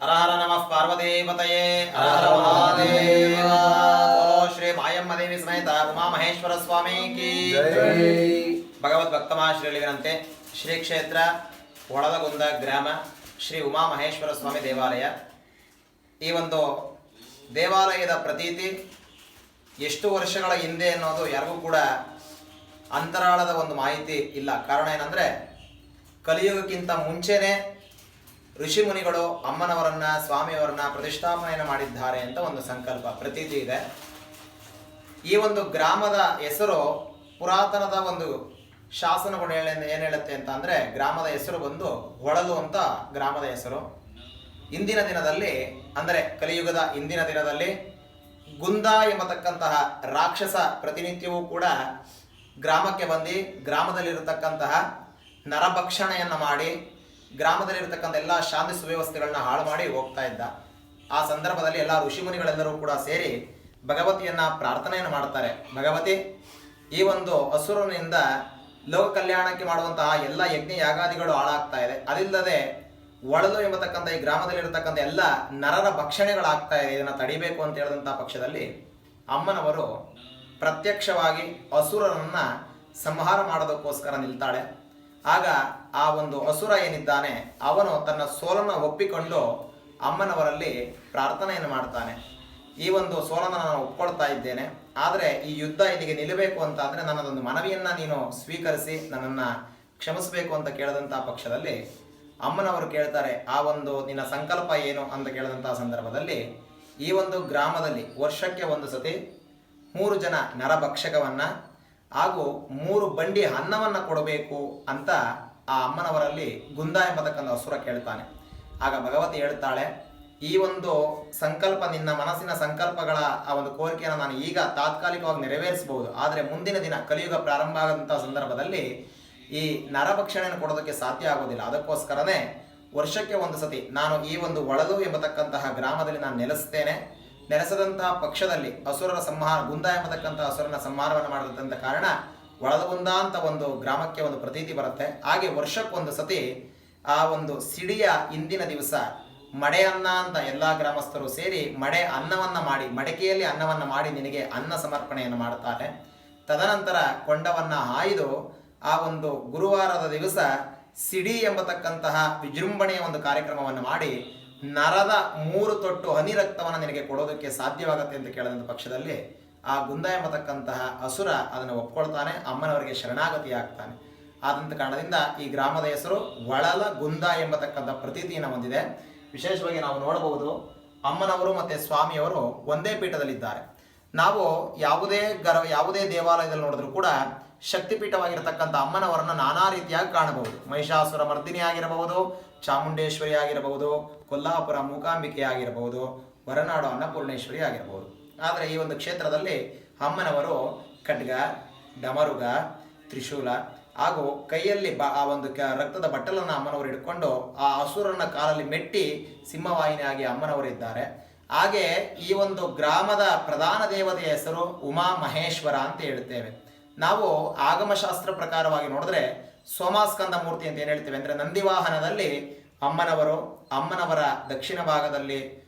ಹರ ಹರ ನಮಃ ಪಾರ್ವತೀಪತಯೇ ಹರ ಹರ ಮಹಾದೇವ. ಶ್ರೀ ಮಾಯಮ್ಮ ದೇವಿ ಸಮೇತ ಉಮಾಮಹೇಶ್ವರ ಸ್ವಾಮಿ ಕಿ ಭಗವದ್ ಭಕ್ತಮಾಶ್ರೀಗಳಿಗರಂತೆ ಶ್ರೀ ಕ್ಷೇತ್ರ ಒಳಲಗುಂದ ಗ್ರಾಮ ಶ್ರೀ ಉಮಾಮಹೇಶ್ವರ ಸ್ವಾಮಿ ದೇವಾಲಯ. ಈ ಒಂದು ದೇವಾಲಯದ ಪ್ರತೀತಿ ಎಷ್ಟು ವರ್ಷಗಳ ಹಿಂದೆ ಅನ್ನೋದು ಯಾರಿಗೂ ಕೂಡ ಅಂತರಾಳದ ಒಂದು ಮಾಹಿತಿ ಇಲ್ಲ. ಕಾರಣ ಏನಂದರೆ ಕಲಿಯುಗಕ್ಕಿಂತ ಮುಂಚೆನೇ ಋಷಿ ಮುನಿಗಳು ಅಮ್ಮನವರನ್ನ ಸ್ವಾಮಿಯವರನ್ನ ಪ್ರತಿಷ್ಠಾಪನೆಯನ್ನು ಮಾಡಿದ್ದಾರೆ ಅಂತ ಒಂದು ಸಂಕಲ್ಪ ಪ್ರತೀತಿ ಇದೆ. ಈ ಒಂದು ಗ್ರಾಮದ ಹೆಸರು ಪುರಾತನದ ಒಂದು ಶಾಸನಗಳು ಏನು ಹೇಳುತ್ತೆ ಅಂತ ಅಂದರೆ ಗ್ರಾಮದ ಹೆಸರು ಬಂದು ಹೊಳಲು ಅಂತ ಗ್ರಾಮದ ಹೆಸರು. ಇಂದಿನ ದಿನದಲ್ಲಿ ಅಂದರೆ ಕಲಿಯುಗದ ಇಂದಿನ ದಿನದಲ್ಲಿ ಗುಂದ ಎಂಬತಕ್ಕಂತಹ ರಾಕ್ಷಸ ಪ್ರತಿನಿತ್ಯವೂ ಕೂಡ ಗ್ರಾಮಕ್ಕೆ ಬಂದು ಗ್ರಾಮದಲ್ಲಿರತಕ್ಕಂತಹ ನರಭಕ್ಷಣೆಯನ್ನು ಮಾಡಿ ಗ್ರಾಮದಲ್ಲಿರತಕ್ಕಂಥ ಎಲ್ಲ ಶಾಂತಿ ಸುವ್ಯವಸ್ಥೆಗಳನ್ನ ಹಾಳು ಮಾಡಿ ಹೋಗ್ತಾ ಇದ್ದ. ಆ ಸಂದರ್ಭದಲ್ಲಿ ಎಲ್ಲ ಋಷಿಮುನಿಗಳೆಲ್ಲರೂ ಕೂಡ ಸೇರಿ ಭಗವತಿಯನ್ನ ಪ್ರಾರ್ಥನೆಯನ್ನು ಮಾಡ್ತಾರೆ. ಭಗವತಿ, ಈ ಒಂದು ಅಸುರನಿಂದ ಲೋಕ ಕಲ್ಯಾಣಕ್ಕೆ ಮಾಡುವಂತಹ ಎಲ್ಲ ಯಜ್ಞ ಯಾಗಾದಿಗಳು ಹಾಳಾಗ್ತಾ ಇದೆ. ಅದಿಲ್ಲದೆ ಒಳಲು ಎಂಬತಕ್ಕಂಥ ಈ ಗ್ರಾಮದಲ್ಲಿರತಕ್ಕಂಥ ಎಲ್ಲ ನರರ ಭಕ್ಷಣೆಗಳಾಗ್ತಾ ಇದೆ. ಇದನ್ನು ತಡಿಬೇಕು ಅಂತ ಹೇಳಿದಂಥ ಪಕ್ಷದಲ್ಲಿ ಅಮ್ಮನವರು ಪ್ರತ್ಯಕ್ಷವಾಗಿ ಅಸುರನನ್ನ ಸಂಹಾರ ಮಾಡೋದಕ್ಕೋಸ್ಕರ ನಿಲ್ತಾಳೆ. ಆಗ ಆ ಒಂದು ಅಸುರ ಏನಿದ್ದಾನೆ ಅವನು ತನ್ನ ಸೋಲನ್ನು ಒಪ್ಪಿಕೊಂಡು ಅಮ್ಮನವರಲ್ಲಿ ಪ್ರಾರ್ಥನೆಯನ್ನು ಮಾಡ್ತಾನೆ. ಈ ಒಂದು ಸೋಲನ್ನು ನಾನು ಒಪ್ಕೊಳ್ತಾ ಇದ್ದೇನೆ, ಆದರೆ ಈ ಯುದ್ಧ ಇಲ್ಲಿಗೆ ನಿಲ್ಲಬೇಕು ಅಂತ ಅಂದರೆ ನನ್ನದೊಂದು ಮನವಿಯನ್ನು ನೀನು ಸ್ವೀಕರಿಸಿ ನನ್ನನ್ನು ಕ್ಷಮಿಸಬೇಕು ಅಂತ ಕೇಳಿದಂಥ ಪಕ್ಷದಲ್ಲಿ ಅಮ್ಮನವರು ಕೇಳ್ತಾರೆ, ಆ ಒಂದು ನಿನ್ನ ಸಂಕಲ್ಪ ಏನು ಅಂತ ಕೇಳಿದಂಥ ಸಂದರ್ಭದಲ್ಲಿ ಈ ಒಂದು ಗ್ರಾಮದಲ್ಲಿ ವರ್ಷಕ್ಕೆ ಒಂದು ಸತಿ 3 ಜನ ನರಭಕ್ಷಕವನ್ನು ಹಾಗೂ 3 ಬಂಡಿ ಅನ್ನವನ್ನು ಕೊಡಬೇಕು ಅಂತ ಆ ಅಮ್ಮನವರಲ್ಲಿ ಗುಂದ ಎಂಬತಕ್ಕಂಥ ಅಸುರ ಕೇಳ್ತಾನೆ. ಆಗ ಭಗವತಿ ಹೇಳ್ತಾಳೆ, ಈ ಒಂದು ಸಂಕಲ್ಪ ನಿನ್ನ ಮನಸ್ಸಿನ ಸಂಕಲ್ಪಗಳ ಆ ಒಂದು ಕೋರಿಕೆಯನ್ನು ನಾನು ಈಗ ತಾತ್ಕಾಲಿಕವಾಗಿ ನೆರವೇರಿಸಬಹುದು, ಆದರೆ ಮುಂದಿನ ದಿನ ಕಲಿಯುಗ ಪ್ರಾರಂಭ ಆದಂಥ ಸಂದರ್ಭದಲ್ಲಿ ಈ ನರಭಕ್ಷಣೆಯನ್ನು ಕೊಡೋದಕ್ಕೆ ಸಾಧ್ಯ ಆಗೋದಿಲ್ಲ. ಅದಕ್ಕೋಸ್ಕರನೇ ವರ್ಷಕ್ಕೆ ಒಂದು ಸತಿ ನಾನು ಈ ಒಂದು ಒಳಲು ಎಂಬತಕ್ಕಂತಹ ಗ್ರಾಮದಲ್ಲಿ ನಾನು ನೆಲೆಸದಂತಹ ಪಕ್ಷದಲ್ಲಿ ಅಸುರರ ಸಂಹಾರ ಗುಂದ ಎಂಬತಕ್ಕಂಥ ಅಸುರನ ಸಂಹಾರವನ್ನು ಮಾಡಿದಂಥ ಕಾರಣ ಒಳಲಗುಂದ ಅಂತ ಒಂದು ಗ್ರಾಮಕ್ಕೆ ಒಂದು ಪ್ರತೀತಿ ಬರುತ್ತೆ. ಹಾಗೆ ವರ್ಷಕ್ಕೊಂದು ಸತಿ ಆ ಒಂದು ಸಿಡಿಯ ಇಂದಿನ ದಿವಸ ಮಡೆ ಅನ್ನ ಅಂತ ಎಲ್ಲ ಗ್ರಾಮಸ್ಥರು ಸೇರಿ ಮಡೆ ಅನ್ನವನ್ನು ಮಾಡಿ ಮಡಕೆಯಲ್ಲಿ ಅನ್ನವನ್ನು ಮಾಡಿ ನಿನಗೆ ಅನ್ನ ಸಮರ್ಪಣೆಯನ್ನು ಮಾಡ್ತಾರೆ. ತದನಂತರ ಕೊಂಡವನ್ನು ಹಾಯ್ದು ಆ ಒಂದು ಗುರುವಾರದ ದಿವಸ ಸಿಡಿ ಎಂಬತಕ್ಕಂತಹ ವಿಜೃಂಭಣೆಯ ಒಂದು ಕಾರ್ಯಕ್ರಮವನ್ನು ಮಾಡಿ ನರದ 3 ತೊಟ್ಟು ಹನಿ ರಕ್ತವನ್ನು ನಿನಗೆ ಕೊಡೋದಕ್ಕೆ ಸಾಧ್ಯವಾಗುತ್ತೆ ಅಂತ ಕೇಳಿದಂಥ ಪಕ್ಷದಲ್ಲಿ ಆ ಗುಂದ ಎಂಬತಕ್ಕಂತಹ ಅಸುರ ಅದನ್ನು ಒಪ್ಕೊಳ್ತಾನೆ, ಅಮ್ಮನವರಿಗೆ ಶರಣಾಗತಿ ಆಗ್ತಾನೆ. ಆದಂಥ ಕಾರಣದಿಂದ ಈ ಗ್ರಾಮದ ಹೆಸರು ಒಳಲ ಗುಂದ ಎಂಬತಕ್ಕಂಥ ಪ್ರತೀತಿಯನ್ನು ಹೊಂದಿದೆ. ವಿಶೇಷವಾಗಿ ನಾವು ನೋಡಬಹುದು ಅಮ್ಮನವರು ಮತ್ತು ಸ್ವಾಮಿಯವರು ಒಂದೇ ಪೀಠದಲ್ಲಿದ್ದಾರೆ. ನಾವು ಯಾವುದೇ ದೇವಾಲಯದಲ್ಲಿ ನೋಡಿದ್ರೂ ಕೂಡ ಶಕ್ತಿಪೀಠವಾಗಿರತಕ್ಕಂಥ ಅಮ್ಮನವರನ್ನು ನಾನಾ ರೀತಿಯಾಗಿ ಕಾಣಬಹುದು. ಮಹಿಷಾಸುರ ಮರ್ದಿನಿ ಆಗಿರಬಹುದು, ಚಾಮುಂಡೇಶ್ವರಿ ಆಗಿರಬಹುದು, ಕೊಲ್ಲಾಪುರ ಮೂಕಾಂಬಿಕೆ ಆಗಿರಬಹುದು, ಹೊರನಾಡು ಅನ್ನಪೂರ್ಣೇಶ್ವರಿ ಆಗಿರಬಹುದು. ಆದರೆ ಈ ಒಂದು ಕ್ಷೇತ್ರದಲ್ಲಿ ಅಮ್ಮನವರು ಖಡ್ಗ, ಡಮರುಗ, ತ್ರಿಶೂಲ ಹಾಗೂ ಕೈಯಲ್ಲಿ ಆ ಒಂದು ರಕ್ತದ ಬಟ್ಟಲನ್ನು ಅಮ್ಮನವರು ಹಿಡ್ಕೊಂಡು ಆ ಅಸುರನ ಕಾಲಲ್ಲಿ ಮೆಟ್ಟಿ ಸಿಂಹವಾಹಿನಿಯಾಗಿ ಅಮ್ಮನವರಿದ್ದಾರೆ. ಹಾಗೆ ಈ ಒಂದು ಗ್ರಾಮದ ಪ್ರಧಾನ ದೇವತೆಯ ಹೆಸರು ಉಮಾ ಮಹೇಶ್ವರ ಅಂತ ಹೇಳ್ತೇವೆ. ನಾವು ಆಗಮಶಾಸ್ತ್ರ ಪ್ರಕಾರವಾಗಿ ನೋಡಿದ್ರೆ ಸೋಮಾಸ್ಕಂದ ಮೂರ್ತಿ ಅಂತ ಏನು ಹೇಳ್ತೇವೆ ಅಂದರೆ ನಂದಿವಾಹನದಲ್ಲಿ ಅಮ್ಮನವರ ದಕ್ಷಿಣ ಭಾಗದಲ್ಲಿ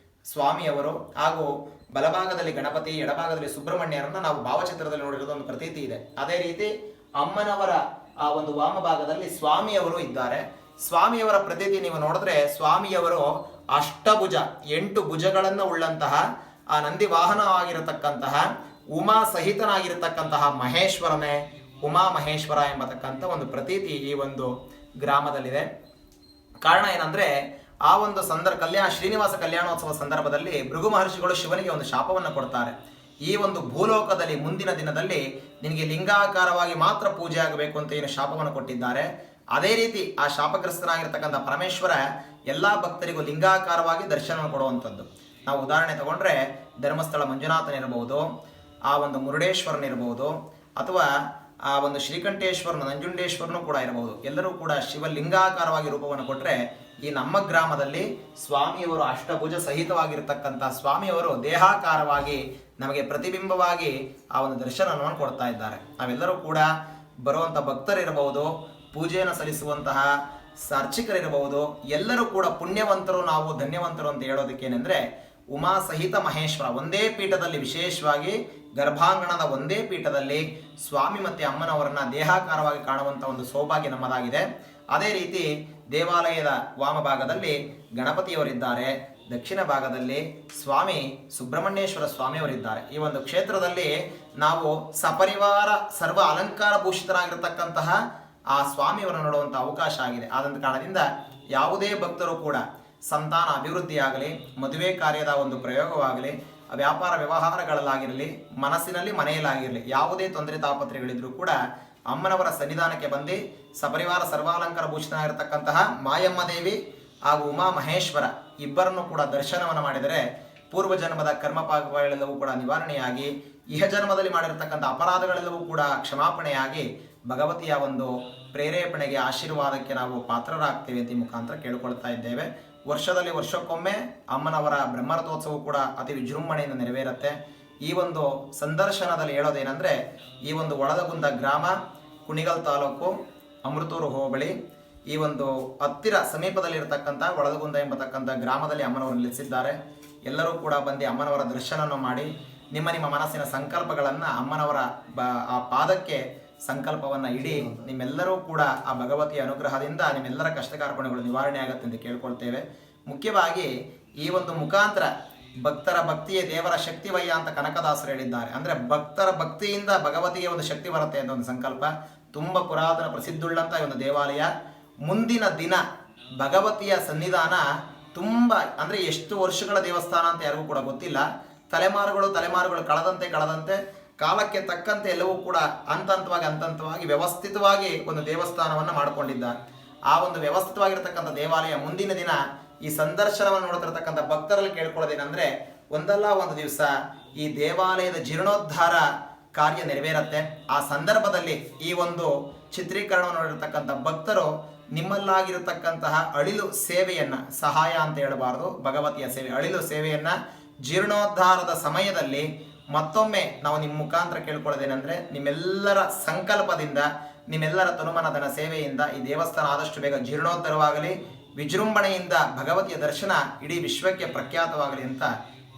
ಸ್ವಾಮಿಯವರು ಹಾಗೂ ಬಲಭಾಗದಲ್ಲಿ ಗಣಪತಿ, ಎಡಭಾಗದಲ್ಲಿ ಸುಬ್ರಹ್ಮಣ್ಯರನ್ನು ನಾವು ಭಾವಚಿತ್ರದಲ್ಲಿ ನೋಡಿರೋದು ಒಂದು ಪ್ರತೀತಿ ಇದೆ. ಅದೇ ರೀತಿ ಅಮ್ಮನವರ ಆ ಒಂದು ವಾಮಭಾಗದಲ್ಲಿ ಸ್ವಾಮಿಯವರು ಇದ್ದಾರೆ. ಸ್ವಾಮಿಯವರ ಪ್ರತೀತಿ ನೀವು ನೋಡಿದ್ರೆ ಸ್ವಾಮಿಯವರು ಅಷ್ಟಭುಜ 8 ಭುಜಗಳನ್ನು ಉಳ್ಳಂತಹ ಆ ನಂದಿ ವಾಹನವಾಗಿರತಕ್ಕಂತಹ ಉಮಾ ಸಹಿತನಾಗಿರತಕ್ಕಂತಹ ಮಹೇಶ್ವರನೇ ಉಮಾ ಮಹೇಶ್ವರ ಎಂಬತಕ್ಕಂಥ ಒಂದು ಪ್ರತೀತಿ ಈ ಒಂದು ಗ್ರಾಮದಲ್ಲಿದೆ. ಕಾರಣ ಏನಂದರೆ ಆ ಒಂದು ಶ್ರೀನಿವಾಸ ಕಲ್ಯಾಣೋತ್ಸವ ಸಂದರ್ಭದಲ್ಲಿ ಭೃಗು ಮಹರ್ಷಿಗಳು ಶಿವನಿಗೆ ಒಂದು ಶಾಪವನ್ನು ಕೊಡ್ತಾರೆ. ಈ ಒಂದು ಭೂಲೋಕದಲ್ಲಿ ಮುಂದಿನ ದಿನದಲ್ಲಿ ನಿನಗೆ ಲಿಂಗಾಕಾರವಾಗಿ ಮಾತ್ರ ಪೂಜೆ ಆಗಬೇಕು ಅಂತ ಏನು ಶಾಪವನ್ನು ಕೊಟ್ಟಿದ್ದಾರೆ. ಅದೇ ರೀತಿ ಆ ಶಾಪಗ್ರಸ್ತನಾಗಿರ್ತಕ್ಕಂಥ ಪರಮೇಶ್ವರ ಎಲ್ಲ ಭಕ್ತರಿಗೂ ಲಿಂಗಾಕಾರವಾಗಿ ದರ್ಶನ ಕೊಡುವಂಥದ್ದು. ನಾವು ಉದಾಹರಣೆ ತಗೊಂಡ್ರೆ ಧರ್ಮಸ್ಥಳ ಮಂಜುನಾಥನಿರಬಹುದು, ಆ ಒಂದು ಮುರುಡೇಶ್ವರನಿರಬಹುದು, ಅಥವಾ ಆ ಒಂದು ಶ್ರೀಕಂಠೇಶ್ವರನ ನಂಜುಂಡೇಶ್ವರನು ಕೂಡ ಇರಬಹುದು. ಎಲ್ಲರೂ ಕೂಡ ಶಿವಲಿಂಗಾಕಾರವಾಗಿ ರೂಪವನ್ನು ಕೊಟ್ಟರೆ ಈ ನಮ್ಮ ಗ್ರಾಮದಲ್ಲಿ ಸ್ವಾಮಿಯವರು ಅಷ್ಟಭುಜ ಸಹಿತವಾಗಿರ್ತಕ್ಕಂಥ ಸ್ವಾಮಿಯವರು ದೇಹಾಕಾರವಾಗಿ ನಮಗೆ ಪ್ರತಿಬಿಂಬವಾಗಿ ಆ ಒಂದು ದರ್ಶನವನ್ನು ಕೊಡ್ತಾ ಇದ್ದಾರೆ. ನಾವೆಲ್ಲರೂ ಕೂಡ ಬರುವಂಥ ಭಕ್ತರಿರಬಹುದು, ಪೂಜೆಯನ್ನು ಸಲ್ಲಿಸುವಂತಹ ಅರ್ಚಕರಿರಬಹುದು, ಎಲ್ಲರೂ ಕೂಡ ಪುಣ್ಯವಂತರು, ನಾವು ಧನ್ಯವಂತರು ಅಂತ ಹೇಳೋದಕ್ಕೇನೆಂದರೆ ಉಮಾ ಸಹಿತ ಮಹೇಶ್ವರ ಒಂದೇ ಪೀಠದಲ್ಲಿ, ವಿಶೇಷವಾಗಿ ಗರ್ಭಾಂಗಣದ ಒಂದೇ ಪೀಠದಲ್ಲಿ ಸ್ವಾಮಿ ಮತ್ತು ಅಮ್ಮನವರನ್ನ ದೇಹಾಕಾರವಾಗಿ ಕಾಣುವಂಥ ಒಂದು ಸೌಭಾಗ್ಯ ನಮ್ಮದಾಗಿದೆ. ಅದೇ ರೀತಿ ದೇವಾಲಯದ ವಾಮಭಾಗದಲ್ಲಿ ಗಣಪತಿಯವರಿದ್ದಾರೆ, ದಕ್ಷಿಣ ಭಾಗದಲ್ಲಿ ಸ್ವಾಮಿ ಸುಬ್ರಹ್ಮಣ್ಯೇಶ್ವರ ಸ್ವಾಮಿಯವರಿದ್ದಾರೆ. ಈ ಒಂದು ಕ್ಷೇತ್ರದಲ್ಲಿ ನಾವು ಸಪರಿವಾರ ಸರ್ವ ಅಲಂಕಾರ ಭೂಷಿತರಾಗಿರ್ತಕ್ಕಂತಹ ಆ ಸ್ವಾಮಿಯವರನ್ನು ನೋಡುವಂಥ ಅವಕಾಶ ಆಗಿದೆ. ಆದಂಥ ಕಾರಣದಿಂದ ಯಾವುದೇ ಭಕ್ತರು ಕೂಡ ಸಂತಾನ ಅಭಿವೃದ್ಧಿಯಾಗಲಿ, ಮದುವೆ ಕಾರ್ಯದ ಒಂದು ಪ್ರಯೋಗವಾಗಲಿ, ವ್ಯಾಪಾರ ವ್ಯವಹಾರಗಳಲ್ಲಾಗಿರಲಿ, ಮನಸ್ಸಿನಲ್ಲಿ ಮನೆಯಲ್ಲಾಗಿರಲಿ, ಯಾವುದೇ ತೊಂದರೆ ತಾಪತ್ರೆಗಳಿದ್ರೂ ಕೂಡ ಅಮ್ಮನವರ ಸನ್ನಿಧಾನಕ್ಕೆ ಬಂದು ಸಪರಿವಾರ ಸರ್ವಾಲಂಕಾರ ಭೂಷಿತನಾಗಿರತಕ್ಕಂತಹ ಮಾಯಮ್ಮ ದೇವಿ ಹಾಗೂ ಉಮಾ ಮಹೇಶ್ವರ ಇಬ್ಬರನ್ನು ಕೂಡ ದರ್ಶನವನ್ನು ಮಾಡಿದರೆ ಪೂರ್ವಜನ್ಮದ ಕರ್ಮಪಾಪಗಳೆಲ್ಲವೂ ಕೂಡ ನಿವಾರಣೆಯಾಗಿ, ಇಹಜನ್ಮದಲ್ಲಿ ಮಾಡಿರತಕ್ಕಂಥ ಅಪರಾಧಗಳೆಲ್ಲವೂ ಕೂಡ ಕ್ಷಮಾಪಣೆಯಾಗಿ ಭಗವತಿಯ ಒಂದು ಪ್ರೇರೇಪಣೆಗೆ, ಆಶೀರ್ವಾದಕ್ಕೆ ನಾವು ಪಾತ್ರರಾಗ್ತೇವೆ ಅಂತ ಈ ಮುಖಾಂತರ ಕೇಳಿಕೊಳ್ತಾ ಇದ್ದೇವೆ. ವರ್ಷದಲ್ಲಿ ವರ್ಷಕ್ಕೊಮ್ಮೆ ಅಮ್ಮನವರ ಬ್ರಹ್ಮರಥೋತ್ಸವ ಕೂಡ ಅತಿ ವಿಜೃಂಭಣೆಯಿಂದ ನೆರವೇರುತ್ತೆ. ಈ ಒಂದು ಸಂದರ್ಶನದಲ್ಲಿ ಹೇಳೋದೇನೆಂದರೆ, ಈ ಒಂದು ಒಳದಗುಂದ ಗ್ರಾಮ, ಕುಣಿಗಲ್ ತಾಲೂಕು, ಅಮೃತೂರು ಹೋಬಳಿ, ಈ ಒಂದು ಹತ್ತಿರ ಸಮೀಪದಲ್ಲಿರತಕ್ಕಂಥ ಒಳದಗುಂದ ಎಂಬತಕ್ಕಂಥ ಗ್ರಾಮದಲ್ಲಿ ಅಮ್ಮನವರು ನೆಲೆಸಿದ್ದಾರೆ. ಎಲ್ಲರೂ ಕೂಡ ಬಂದು ಅಮ್ಮನವರ ದರ್ಶನವನ್ನು ಮಾಡಿ ನಿಮ್ಮ ನಿಮ್ಮ ಮನಸ್ಸಿನ ಸಂಕಲ್ಪಗಳನ್ನು ಅಮ್ಮನವರ ಆ ಪಾದಕ್ಕೆ ಸಂಕಲ್ಪವನ್ನು ಇಡಿ. ನಿಮ್ಮೆಲ್ಲರೂ ಕೂಡ ಆ ಭಗವತಿಯ ಅನುಗ್ರಹದಿಂದ ನಿಮ್ಮೆಲ್ಲರ ಕಷ್ಟ ಕಾರ್ಪಣ್ಯಗಳು ನಿವಾರಣೆ ಆಗುತ್ತೆ ಅಂತ ಕೇಳ್ಕೊಳ್ತೇವೆ. ಮುಖ್ಯವಾಗಿ ಈ ಒಂದು ಮುಖಾಂತರ ಭಕ್ತರ ಭಕ್ತಿಯೇ ದೇವರ ಶಕ್ತಿವಯ್ಯ ಅಂತ ಕನಕದಾಸರು ಹೇಳಿದ್ದಾರೆ. ಅಂದರೆ ಭಕ್ತರ ಭಕ್ತಿಯಿಂದ ಭಗವತಿಗೆ ಒಂದು ಶಕ್ತಿ ಬರುತ್ತೆ ಅಂತ ಒಂದು ಸಂಕಲ್ಪ. ತುಂಬ ಪುರಾತನ ಪ್ರಸಿದ್ಧುಳ್ಳಂಥ ಒಂದು ದೇವಾಲಯ. ಮುಂದಿನ ದಿನ ಭಗವತಿಯ ಸನ್ನಿಧಾನ ತುಂಬ, ಅಂದರೆ ಎಷ್ಟು ವರ್ಷಗಳ ದೇವಸ್ಥಾನ ಅಂತ ಯಾರಿಗೂ ಕೂಡ ಗೊತ್ತಿಲ್ಲ. ತಲೆಮಾರುಗಳು ಕಳೆದಂತೆ ಕಾಲಕ್ಕೆ ತಕ್ಕಂತೆ ಎಲ್ಲವೂ ಕೂಡ ಹಂತವಾಗಿ ವ್ಯವಸ್ಥಿತವಾಗಿ ಒಂದು ದೇವಸ್ಥಾನವನ್ನು ಮಾಡಿಕೊಂಡಿದ್ದಾರೆ. ಆ ಒಂದು ವ್ಯವಸ್ಥಿತವಾಗಿರ್ತಕ್ಕಂಥ ದೇವಾಲಯ ಮುಂದಿನ ದಿನ ಈ ಸಂದರ್ಶನವನ್ನು ನೋಡ್ತಿರ್ತಕ್ಕಂಥ ಭಕ್ತರಲ್ಲಿ ಕೇಳ್ಕೊಳ್ಳೋದೇನೆಂದರೆ, ಒಂದಲ್ಲ ಒಂದು ದಿವಸ ಈ ದೇವಾಲಯದ ಜೀರ್ಣೋದ್ಧಾರ ಕಾರ್ಯ ನೆರವೇರುತ್ತೆ. ಆ ಸಂದರ್ಭದಲ್ಲಿ ಈ ಒಂದು ಚಿತ್ರೀಕರಣವನ್ನು ನೋಡಿರ್ತಕ್ಕಂಥ ಭಕ್ತರು ನಿಮ್ಮಲ್ಲಾಗಿರತಕ್ಕಂತಹ ಅಳಿಲು ಸೇವೆಯನ್ನು, ಸಹಾಯ ಅಂತ ಹೇಳಬಾರ್ದು, ಭಗವತಿಯ ಸೇವೆ, ಅಳಿಲು ಸೇವೆಯನ್ನು ಜೀರ್ಣೋದ್ಧಾರದ ಸಮಯದಲ್ಲಿ ಮತ್ತೊಮ್ಮೆ ನಾವು ನಿಮ್ಮ ಮುಖಾಂತರ ಕೇಳ್ಕೊಳ್ಳೋದೇನೆಂದರೆ, ನಿಮ್ಮೆಲ್ಲರ ಸಂಕಲ್ಪದಿಂದ, ನಿಮ್ಮೆಲ್ಲರ ತನುಮನದನ ಸೇವೆಯಿಂದ ಈ ದೇವಸ್ಥಾನ ಆದಷ್ಟು ಬೇಗ ಜೀರ್ಣೋದ್ಧಾರವಾಗಲಿ, ವಿಜೃಂಭಣೆಯಿಂದ ಭಗವತಿಯ ದರ್ಶನ ಇಡೀ ವಿಶ್ವಕ್ಕೆ ಪ್ರಖ್ಯಾತವಾಗಲಿ ಅಂತ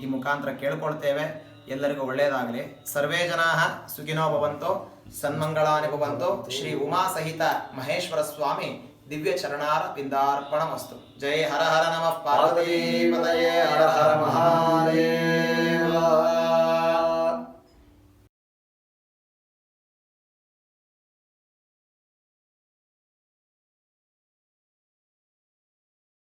ಈ ಮುಖಾಂತರ ಕೇಳ್ಕೊಳ್ತೇವೆ. ಎಲ್ಲರಿಗೂ ಒಳ್ಳೆಯದಾಗಲಿ. ಸರ್ವೇ ಜನಾಃ ಸುಖಿನೋ ಭವಂತು, ಸನ್ಮಂಗಳಾನಿ ಭವಂತು. ಶ್ರೀ ಉಮಾ ಸಹಿತ ಮಹೇಶ್ವರ ಸ್ವಾಮಿ ದಿವ್ಯ ಚರಣಾರ ಬಿಂದಾರ್ಪಣಮಸ್ತು. ಜೈ ಹರ ಹರ ನಮಃ ಪಾರ್ವತೀಪತಯೇ ಹರ ಹರ ಮಹಾದೇವ.